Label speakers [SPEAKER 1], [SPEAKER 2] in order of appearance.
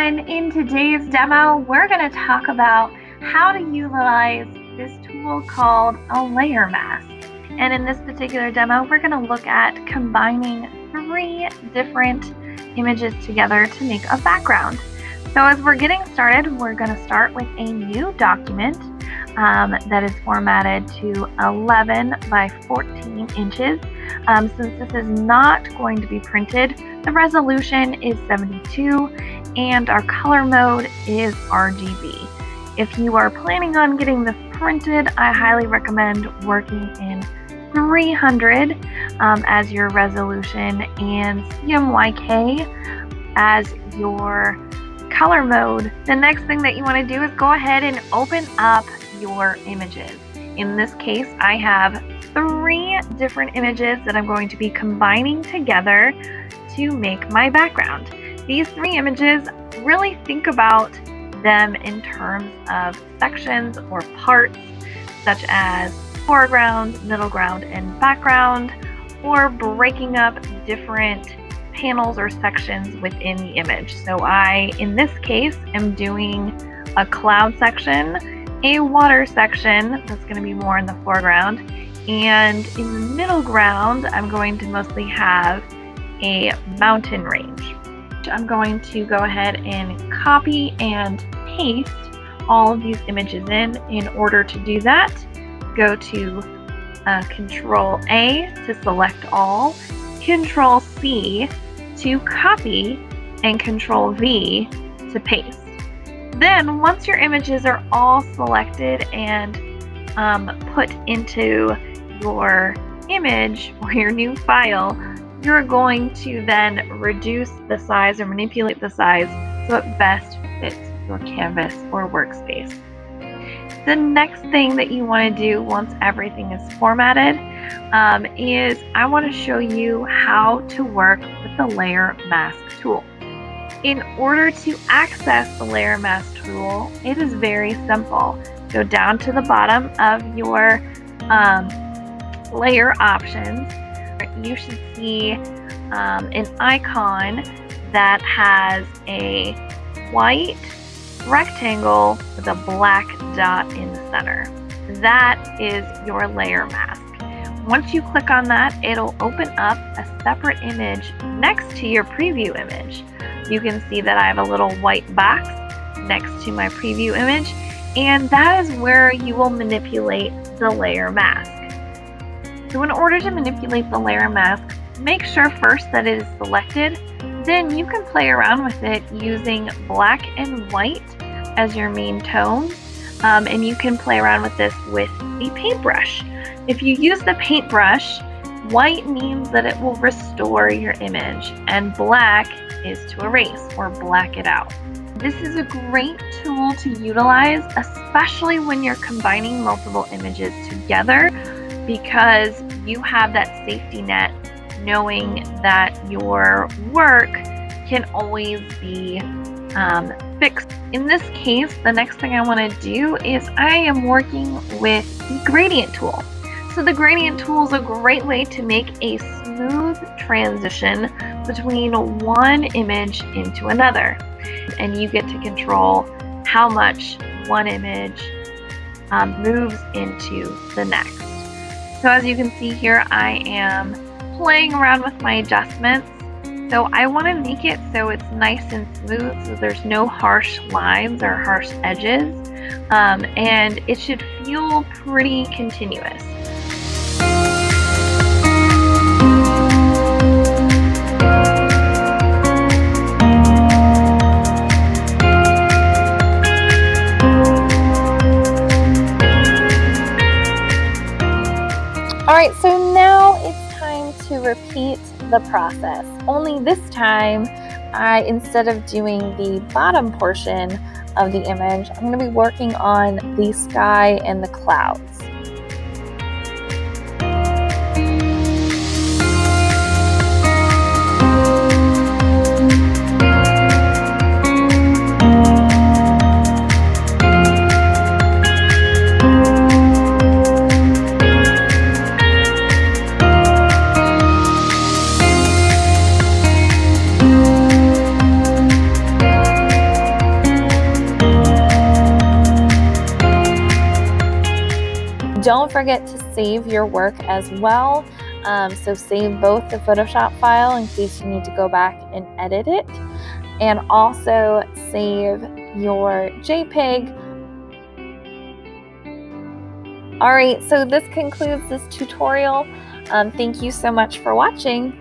[SPEAKER 1] everyone. In today's demo, we're going to talk about how to utilize this tool called a layer mask. And in this particular demo, we're going to look at combining 3 different images together to make a background. So as we're getting started, we're going to start with a new document that is formatted to 11 by 14 inches. Since this is not going to be printed, the resolution is 72 and our color mode is RGB. If you are planning on getting this printed, I highly recommend working in 300 as your resolution and CMYK as your color mode. The next thing that you want to do is go ahead and open up your images. In this case, I have 3 different images that I'm going to be combining together to make my background. These 3 images, really think about them in terms of sections or parts, such as foreground, middle ground, and background, or breaking up different panels or sections within the image. So I, in this case, am doing a cloud section, a water section that's going to be more in the foreground, and in the middle ground I'm going to mostly have a mountain range. I'm going to go ahead and copy and paste all of these images in. In order to do that, go to Control A to select all, Control C to copy, and Control V to paste. Then once your images are all selected and put into your image or your new file, you're going to then reduce the size or manipulate the size so it best fits your canvas or workspace. The next thing that you want to do once everything is formatted is I want to show you how to work with the layer mask tool. In order to access the layer mask tool, it is very simple. Go down to the bottom of your layer options. You should see an icon that has a white rectangle with a black dot in the center. That is your layer mask. Once you click on that, it'll open up a separate image next to your preview image. You can see that I have a little white box next to my preview image, and that is where you will manipulate the layer mask. So in order to manipulate the layer mask, make sure first that it is selected. Then you can play around with it using black and white as your main tone, and you can play around with this with a paintbrush. If you use the paintbrush, white means that it will restore your image, and black is to erase or black it out. This is a great tool to utilize, especially when you're combining multiple images together, because you have that safety net knowing that your work can always be fixed. In this case, the next thing I want to do is I am working with the gradient tool. So the gradient tool is a great way to make a smooth transition between one image into another. And you get to control how much one image moves into the next. So as you can see here, I am playing around with my adjustments. So I want to make it so it's nice and smooth, so there's no harsh lines or harsh edges, and it should feel pretty continuous. Alright, so now it's time to repeat the process. Only this time, instead of doing the bottom portion of the image, I'm going to be working on the sky and the clouds.
[SPEAKER 2] Don't forget to save your work as well. So save both the Photoshop file in case you need to go back and edit it, and also save your JPEG. All right, so this concludes this tutorial. Thank you so much for watching.